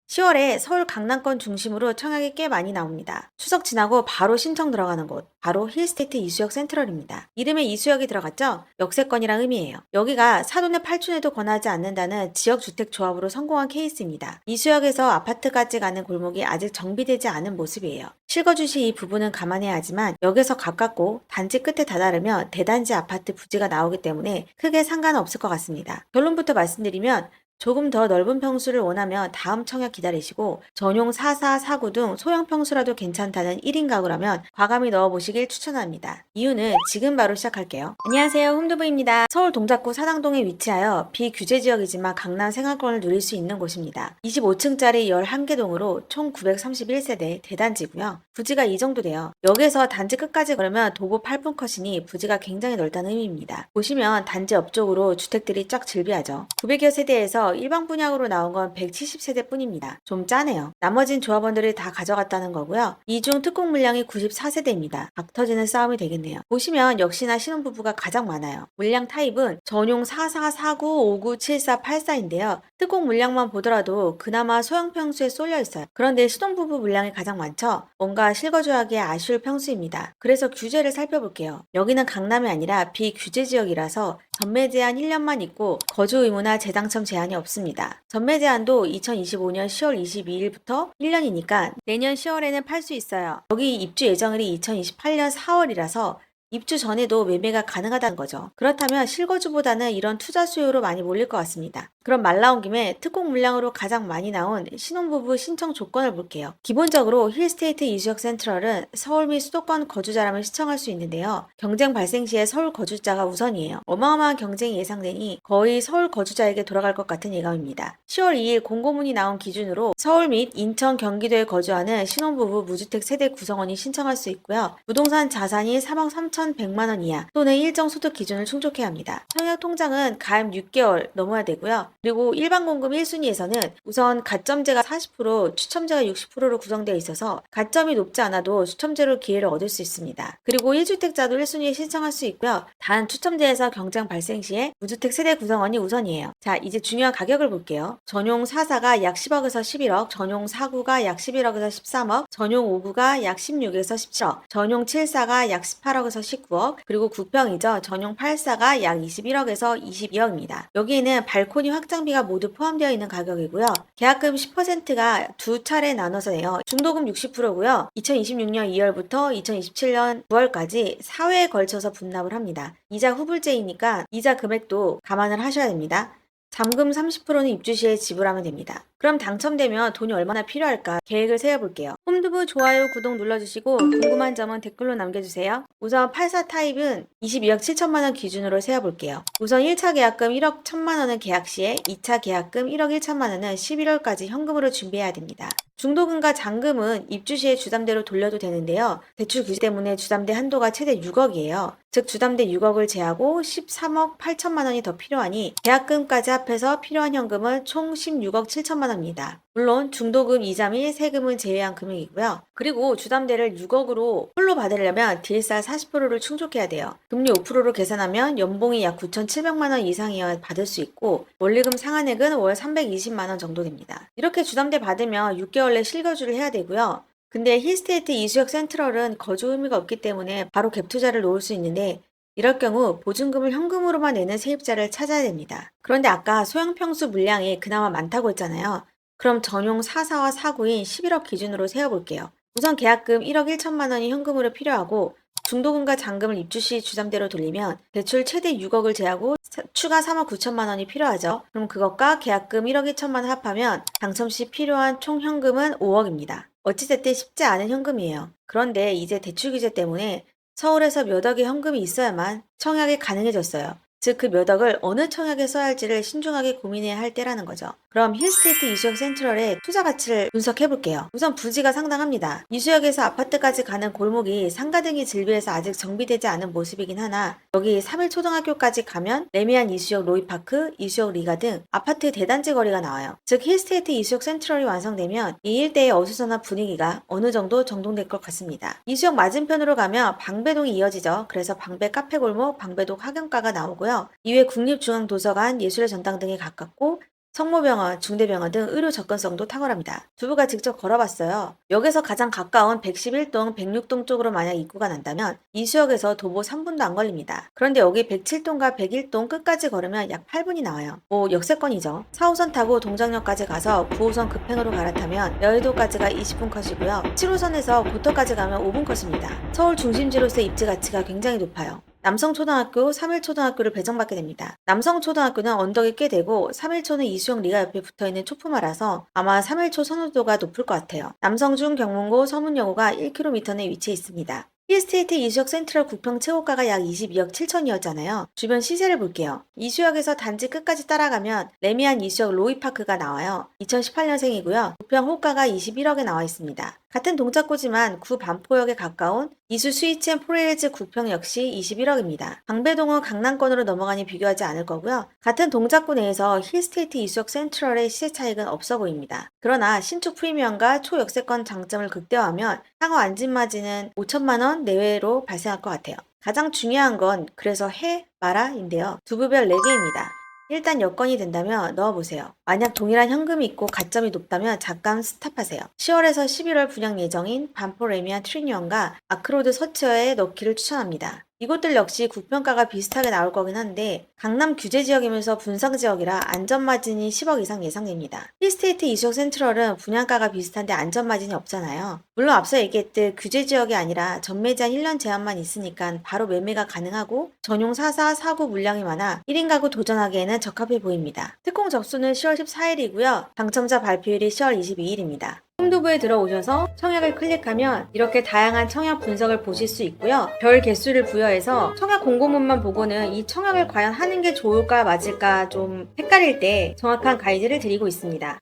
10월에 서울 강남권 중심으로 청약이 꽤 많이 나옵니다. 추석 지나고 바로 신청 들어가는 곳, 바로 힐스테이트 이수역 센트럴입니다. 이름에 이수역이 들어갔죠? 역세권이란 의미예요. 여기가 사돈의 팔촌에도 권하지 않는다는 지역주택조합으로 성공한 케이스입니다. 이수역에서 아파트까지 가는 골목이 아직 정비되지 않은 모습이에요. 실거주시 이 부분은 감안해야 하지만 역에서 가깝고 단지 끝에 다다르면 대단지 아파트 부지가 나오기 때문에 크게 상관없을 것 같습니다. 결론부터 말씀드리면 조금 더 넓은 평수를 원하면 다음 청약 기다리시고 전용 44, 49 등 소형 평수라도 괜찮다는 1인 가구라면 과감히 넣어보시길 추천합니다. 이유는 지금 바로 시작할게요. 안녕하세요, 홈드부입니다. 서울 동작구 사당동에 위치하여 비규제 지역이지만 강남 생활권을 누릴 수 있는 곳입니다. 25층짜리 11개 동으로 총 931세대 대단지고요. 부지가 이 정도 돼요. 역에서 단지 끝까지 걸으면 도보 8분 컷이니 부지가 굉장히 넓다는 의미입니다. 보시면 단지 옆쪽으로 주택들이 쫙 즐비하죠. 900여 세대에서 일반 분양으로 나온 건 170세대 뿐입니다. 좀 짜네요. 나머진 조합원들이 다 가져갔다는 거고요. 이 중 특공 물량이 94세대입니다. 박 터지는 싸움이 되겠네요. 보시면 역시나 신혼부부가 가장 많아요. 물량 타입은 전용 44, 49, 59, 74, 84인데요. 특공 물량만 보더라도 그나마 소형 평수에 쏠려 있어요. 그런데 신혼부부 물량이 가장 많죠? 뭔가 실거주하기에 아쉬울 평수입니다. 그래서 규제를 살펴볼게요. 여기는 강남이 아니라 비규제 지역이라서 전매 제한 1년만 있고 거주 의무나 재당첨 제한이 없습니다. 전매 제한도 2025년 10월 22일부터 1년이니까 내년 10월에는 팔 수 있어요. 여기 입주 예정일이 2028년 4월이라서 입주 전에도 매매가 가능하다는 거죠. 그렇다면 실거주보다는 이런 투자 수요로 많이 몰릴 것 같습니다. 그럼 말 나온 김에 특공 물량으로 가장 많이 나온 신혼부부 신청 조건을 볼게요. 기본적으로 힐스테이트 이수역 센트럴은 서울 및 수도권 거주자라면 시청할 수 있는데요. 경쟁 발생 시에 서울 거주자가 우선이에요. 어마어마한 경쟁이 예상되니 거의 서울 거주자에게 돌아갈 것 같은 예감입니다. 10월 2일 공고문이 나온 기준으로 서울 및 인천, 경기도에 거주하는 신혼부부 무주택 세대 구성원이 신청할 수 있고요. 부동산 자산이 3억 3,100만 원 이하 또는 일정 소득 기준을 충족해야 합니다. 청약 통장은 가입 6개월 넘어야 되고요. 그리고 일반 공급 1순위에서는 우선 가점제가 40%, 추첨제가 60%로 구성되어 있어서 가점이 높지 않아도 추첨제로 기회를 얻을 수 있습니다. 그리고 1주택자도 1순위에 신청할 수 있고요. 단 추첨제에서 경쟁 발생 시에 무주택 세대 구성원이 우선이에요. 자, 이제 중요한 가격을 볼게요. 전용 44가 약 10억에서 11억, 전용 49가 약 11억에서 13억, 전용 59가 약 16에서 17억, 전용 74가 약 18억에서 19억, 그리고 9평이죠. 전용 84가 약 21억에서 22억입니다. 여기에는 발코니 확장비가 모두 포함되어 있는 가격이고요. 계약금 10%가 두 차례 나눠서 내요. 중도금 60%고요. 2026년 2월부터 2027년 9월까지 4회에 걸쳐서 분납을 합니다. 이자 후불제이니까 이자 금액도 감안을 하셔야 됩니다. 잠금 30%는 입주 시에 지불하면 됩니다. 그럼 당첨되면 돈이 얼마나 필요할까 계획을 세워볼게요. 홈드부 좋아요, 구독 눌러주시고 궁금한 점은 댓글로 남겨주세요. 우선 84 타입은 22억 7천만 원 기준으로 세워볼게요. 우선 1차 계약금 1억 1천만 원은 계약 시에 2차 계약금 1억 1천만 원은 11월까지 현금으로 준비해야 됩니다. 중도금과 잔금은 입주 시에 주담대로 돌려도 되는데요. 대출 규제 때문에 주담대 한도가 최대 6억이에요. 즉 주담대 6억을 제하고 13억 8천만 원이 더 필요하니 계약금까지 합해서 필요한 현금은 총 16억 7천만 원입니다. 물론 중도금, 이자 및 세금은 제외한 금액이고요. 그리고 주담대를 6억으로 홀로 받으려면 딜살 40%를 충족해야 돼요. 금리 5%로 계산하면 연봉이 약 9,700만 원 이상이어야 받을 수 있고 원리금 상한액은 월 320만 원 정도 됩니다. 이렇게 주담대 받으면 6개월 내 실거주를 해야 되고요. 근데 힐스테이트 이수역 센트럴은 거주 의무가 없기 때문에 바로 갭 투자를 놓을 수 있는데 이럴 경우 보증금을 현금으로만 내는 세입자를 찾아야 됩니다. 그런데 아까 소형 평수 물량이 그나마 많다고 했잖아요. 그럼 전용 44와 49인 11억 기준으로 세워볼게요. 우선 계약금 1억 1천만 원이 현금으로 필요하고 중도금과 잔금을 입주 시 주담대로 돌리면 대출 최대 6억을 제하고 추가 3억 9천만 원이 필요하죠. 그럼 그것과 계약금 1억 1천만 원 합하면 당첨 시 필요한 총 현금은 5억입니다. 어찌됐든 쉽지 않은 현금이에요. 그런데 이제 대출 규제 때문에 서울에서 몇 억의 현금이 있어야만 청약이 가능해졌어요. 즉 그 몇 억을 어느 청약에 써야 할지를 신중하게 고민해야 할 때라는 거죠. 그럼 힐스테이트 이수역 센트럴의 투자 가치를 분석해 볼게요. 우선 부지가 상당합니다. 이수역에서 아파트까지 가는 골목이 상가 등이 즐비해서 아직 정비되지 않은 모습이긴 하나 여기 3일 초등학교까지 가면 레미안 이수역 로이파크, 이수역 리가 등 아파트 대단지 거리가 나와요. 즉 힐스테이트 이수역 센트럴이 완성되면 이 일대의 어수선한 분위기가 어느 정도 정돈될 것 같습니다. 이수역 맞은편으로 가면 방배동이 이어지죠. 그래서 방배 카페 골목, 방배동 학연가가 나오고요. 이외 국립중앙도서관, 예술의 전당 등에 가깝고 성모병원, 중대병원 등 의료 접근성도 탁월합니다. 두부가 직접 걸어봤어요. 역에서 가장 가까운 111동, 106동 쪽으로 만약 입구가 난다면 이수역에서 도보 3분도 안 걸립니다. 그런데 여기 107동과 101동 끝까지 걸으면 약 8분이 나와요. 뭐 역세권이죠. 4호선 타고 동작역까지 가서 9호선 급행으로 갈아타면 여의도까지가 20분 컷이고요. 7호선에서 고터까지 가면 5분 컷입니다. 서울 중심지로서의 입지 가치가 굉장히 높아요. 남성초등학교, 3일초등학교를 배정받게 됩니다. 남성초등학교는 언덕이 꽤 되고 3일초는 이수역 리가 옆에 붙어있는 초품화라서 아마 3일초 선호도가 높을 것 같아요. 남성중, 경문고, 서문여고가 1km 내에 위치해 있습니다. 힐스테이트 이수역 센트럴 구평 최고가가 약 22억 7천이었잖아요. 주변 시세를 볼게요. 이수역에서 단지 끝까지 따라가면 레미안 이수역 로이파크가 나와요. 2018년생이고요. 구평 호가가 21억에 나와 있습니다. 같은 동작구지만 구 반포역에 가까운 이수 스위츠앤 포레일즈 구평 역시 21억입니다. 방배동은 강남권으로 넘어가니 비교하지 않을 거고요. 같은 동작구 내에서 힐스테이트 이수역 센트럴의 시세 차익은 없어 보입니다. 그러나 신축 프리미엄과 초역세권 장점을 극대화하면 향후 안진마진은 5천만 원 내외로 발생할 것 같아요. 가장 중요한 건 그래서 해, 마라인데요. 두부별 4개입니다. 일단 여건이 된다면 넣어보세요. 만약 동일한 현금이 있고 가점이 높다면 잠깐 스탑하세요. 10월에서 11월 분양 예정인 반포 레미안 트리니언과 아크로드 서치어에 넣기를 추천합니다. 이곳들 역시 국평가가 비슷하게 나올 거긴 한데 강남 규제 지역이면서 분상 지역이라 안전 마진이 10억 이상 예상됩니다. 힐스테이트 이수역 센트럴은 분양가가 비슷한데 안전 마진이 없잖아요. 물론 앞서 얘기했듯 규제 지역이 아니라 전매 제한 1년 제한만 있으니까 바로 매매가 가능하고 전용 4사, 4구 물량이 많아 1인 가구 도전하기에는 적합해 보입니다. 특공 접수는 10월 14일이고요. 당첨자 발표일이 10월 22일입니다. 홈두부에 들어오셔서 청약을 클릭하면 이렇게 다양한 청약 분석을 보실 수 있고요. 별 개수를 부여해서 청약 공고문만 보고는 이 청약을 과연 하는 게 좋을까 맞을까 좀 헷갈릴 때 정확한 가이드를 드리고 있습니다.